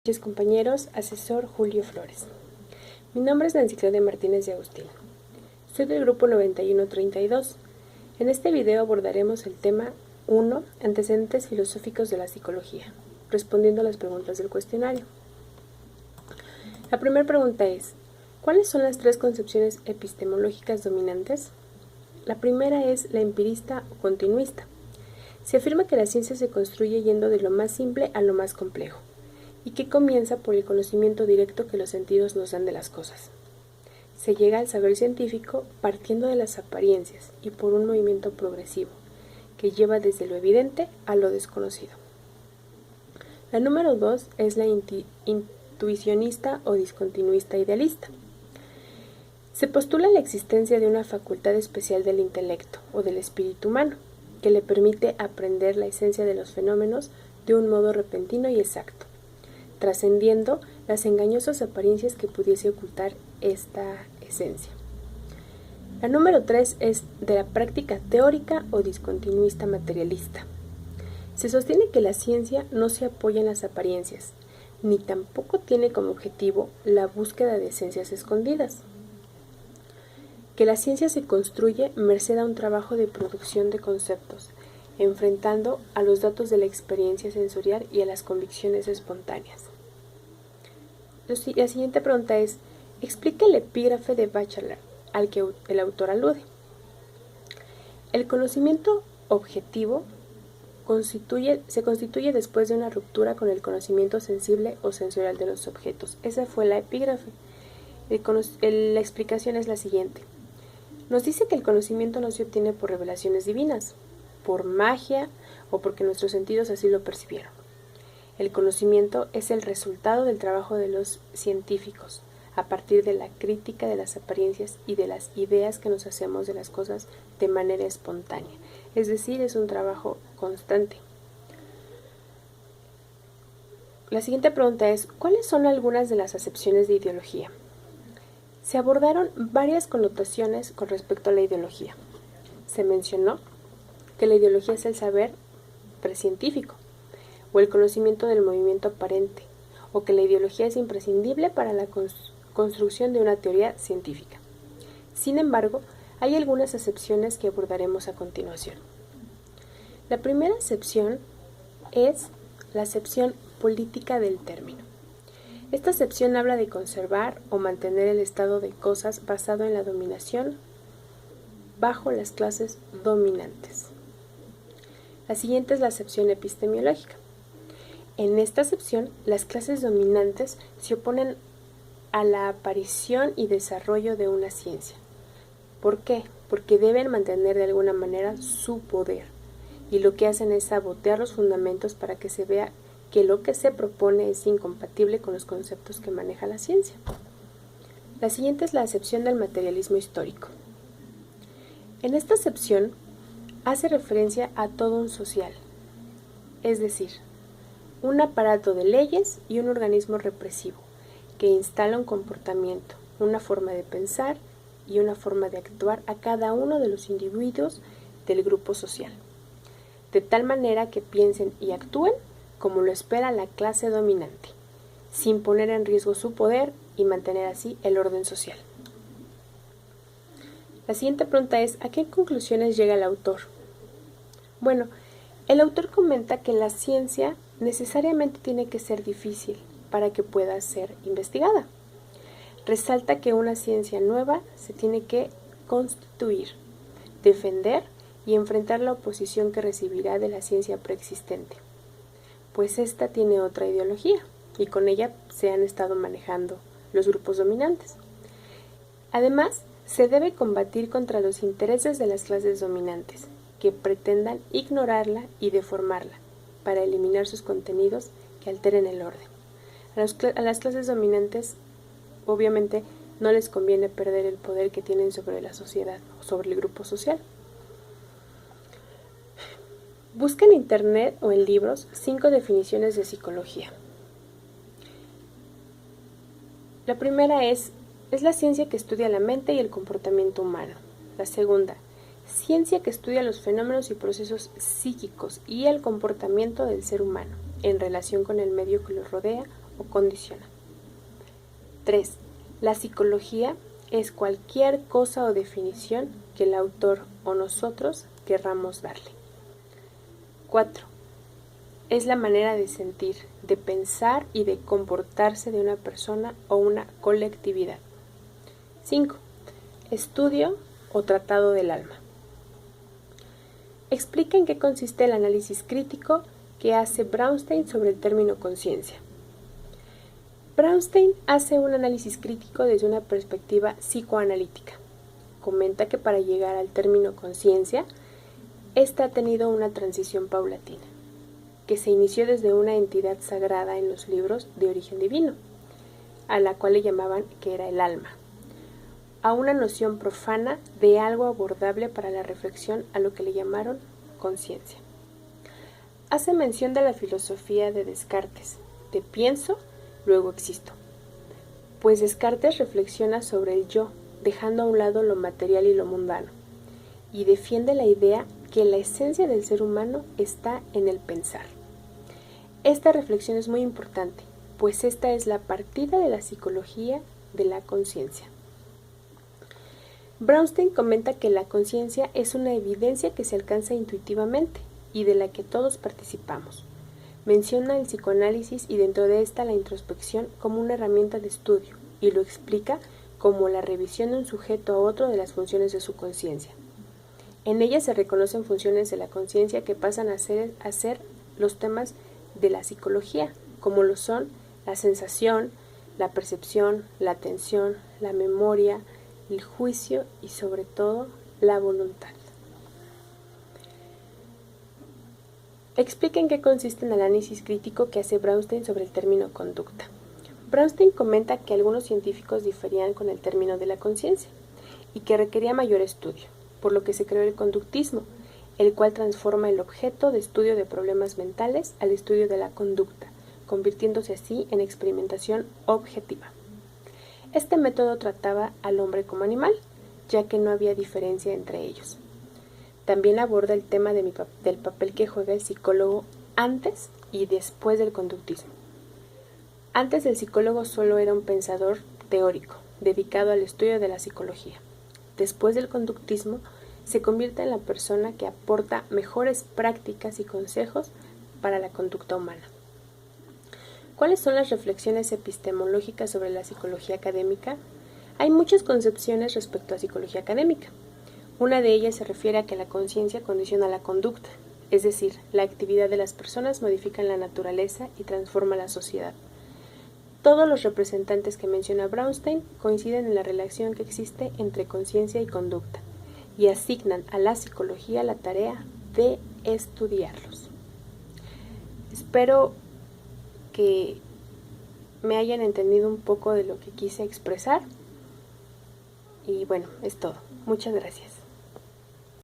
Buenas noches, compañeros, asesor Julio Flores. Mi nombre es Nancy Claudia Martínez de Agustín. Soy del grupo 9132. En este video abordaremos el tema 1, antecedentes filosóficos de la psicología, respondiendo a las preguntas del cuestionario. La primera pregunta es, ¿cuáles son las tres concepciones epistemológicas dominantes? La primera es la empirista o continuista. Se afirma que la ciencia se construye yendo de lo más simple a lo más complejo, y que comienza por el conocimiento directo que los sentidos nos dan de las cosas. Se llega al saber científico partiendo de las apariencias y por un movimiento progresivo, que lleva desde lo evidente a lo desconocido. La número 2 es la intuicionista o discontinuista idealista. Se postula la existencia de una facultad especial del intelecto o del espíritu humano, que le permite aprender la esencia de los fenómenos de un modo repentino y exacto, trascendiendo las engañosas apariencias que pudiese ocultar esta esencia. La número 3 es de la práctica teórica o discontinuista materialista. Se sostiene que la ciencia no se apoya en las apariencias, ni tampoco tiene como objetivo la búsqueda de esencias escondidas. Que la ciencia se construye merced a un trabajo de producción de conceptos, enfrentando a los datos de la experiencia sensorial y a las convicciones espontáneas. La siguiente pregunta es, explique el epígrafe de Bachelard al que el autor alude. El conocimiento objetivo se constituye después de una ruptura con el conocimiento sensible o sensorial de los objetos. Esa fue la epígrafe. La explicación es la siguiente. Nos dice que el conocimiento no se obtiene por revelaciones divinas, por magia o porque nuestros sentidos así lo percibieron. El conocimiento es el resultado del trabajo de los científicos, a partir de la crítica de las apariencias y de las ideas que nos hacemos de las cosas de manera espontánea. Es decir, es un trabajo constante. La siguiente pregunta es, ¿cuáles son algunas de las acepciones de ideología? Se abordaron varias connotaciones con respecto a la ideología. Se mencionó que la ideología es el saber precientífico, o el conocimiento del movimiento aparente, o que la ideología es imprescindible para la construcción de una teoría científica. Sin embargo, hay algunas acepciones que abordaremos a continuación. La primera acepción es la acepción política del término. Esta acepción habla de conservar o mantener el estado de cosas basado en la dominación bajo las clases dominantes. La siguiente es la acepción epistemológica. En esta acepción, las clases dominantes se oponen a la aparición y desarrollo de una ciencia. ¿Por qué? Porque deben mantener de alguna manera su poder, y lo que hacen es sabotear los fundamentos para que se vea que lo que se propone es incompatible con los conceptos que maneja la ciencia. La siguiente es la acepción del materialismo histórico. En esta acepción hace referencia a todo un social, es decir, un aparato de leyes y un organismo represivo que instala un comportamiento, una forma de pensar y una forma de actuar a cada uno de los individuos del grupo social, de tal manera que piensen y actúen como lo espera la clase dominante, sin poner en riesgo su poder y mantener así el orden social. La siguiente pregunta es, ¿a qué conclusiones llega el autor? Bueno, el autor comenta que la ciencia necesariamente tiene que ser difícil para que pueda ser investigada. Resalta que una ciencia nueva se tiene que constituir, defender y enfrentar la oposición que recibirá de la ciencia preexistente, pues esta tiene otra ideología y con ella se han estado manejando los grupos dominantes. Además, se debe combatir contra los intereses de las clases dominantes, que pretendan ignorarla y deformarla, para eliminar sus contenidos que alteren el orden. A las clases dominantes, obviamente, no les conviene perder el poder que tienen sobre la sociedad o sobre el grupo social. Busca en internet o en libros 5 definiciones de psicología. La primera es la ciencia que estudia la mente y el comportamiento humano. La segunda, ciencia que estudia los fenómenos y procesos psíquicos y el comportamiento del ser humano en relación con el medio que los rodea o condiciona. 3. La psicología es cualquier cosa o definición que el autor o nosotros querramos darle. 4. Es la manera de sentir, de pensar y de comportarse de una persona o una colectividad. 5. Estudio o tratado del alma. Explica en qué consiste el análisis crítico que hace Brownstein sobre el término conciencia. Brownstein hace un análisis crítico desde una perspectiva psicoanalítica. Comenta que para llegar al término conciencia, esta ha tenido una transición paulatina, que se inició desde una entidad sagrada en los libros de origen divino, a la cual le llamaban que era el alma, a una noción profana de algo abordable para la reflexión a lo que le llamaron conciencia. Hace mención de la filosofía de Descartes, de pienso, luego existo, pues Descartes reflexiona sobre el yo, dejando a un lado lo material y lo mundano, y defiende la idea que la esencia del ser humano está en el pensar. Esta reflexión es muy importante, pues esta es la partida de la psicología de la conciencia. Brownstein comenta que la conciencia es una evidencia que se alcanza intuitivamente y de la que todos participamos. Menciona el psicoanálisis y dentro de esta la introspección como una herramienta de estudio y lo explica como la revisión de un sujeto a otro de las funciones de su conciencia. En ella se reconocen funciones de la conciencia que pasan a ser los temas de la psicología, como lo son la sensación, la percepción, la atención, la memoria, el juicio y sobre todo la voluntad. Explica en qué consiste el análisis crítico que hace Brownstein sobre el término conducta. Brownstein comenta que algunos científicos diferían con el término de la conciencia y que requería mayor estudio, por lo que se creó el conductismo, el cual transforma el objeto de estudio de problemas mentales al estudio de la conducta, convirtiéndose así en experimentación objetiva. Este método trataba al hombre como animal, ya que no había diferencia entre ellos. También aborda el tema del papel que juega el psicólogo antes y después del conductismo. Antes el psicólogo solo era un pensador teórico, dedicado al estudio de la psicología. Después del conductismo, se convierte en la persona que aporta mejores prácticas y consejos para la conducta humana. ¿Cuáles son las reflexiones epistemológicas sobre la psicología académica? Hay muchas concepciones respecto a psicología académica. Una de ellas se refiere a que la conciencia condiciona la conducta, es decir, la actividad de las personas modifica la naturaleza y transforma la sociedad. Todos los representantes que menciona Brownstein coinciden en la relación que existe entre conciencia y conducta y asignan a la psicología la tarea de estudiarlos. Espero que me hayan entendido un poco de lo que quise expresar y bueno, es todo. Muchas gracias.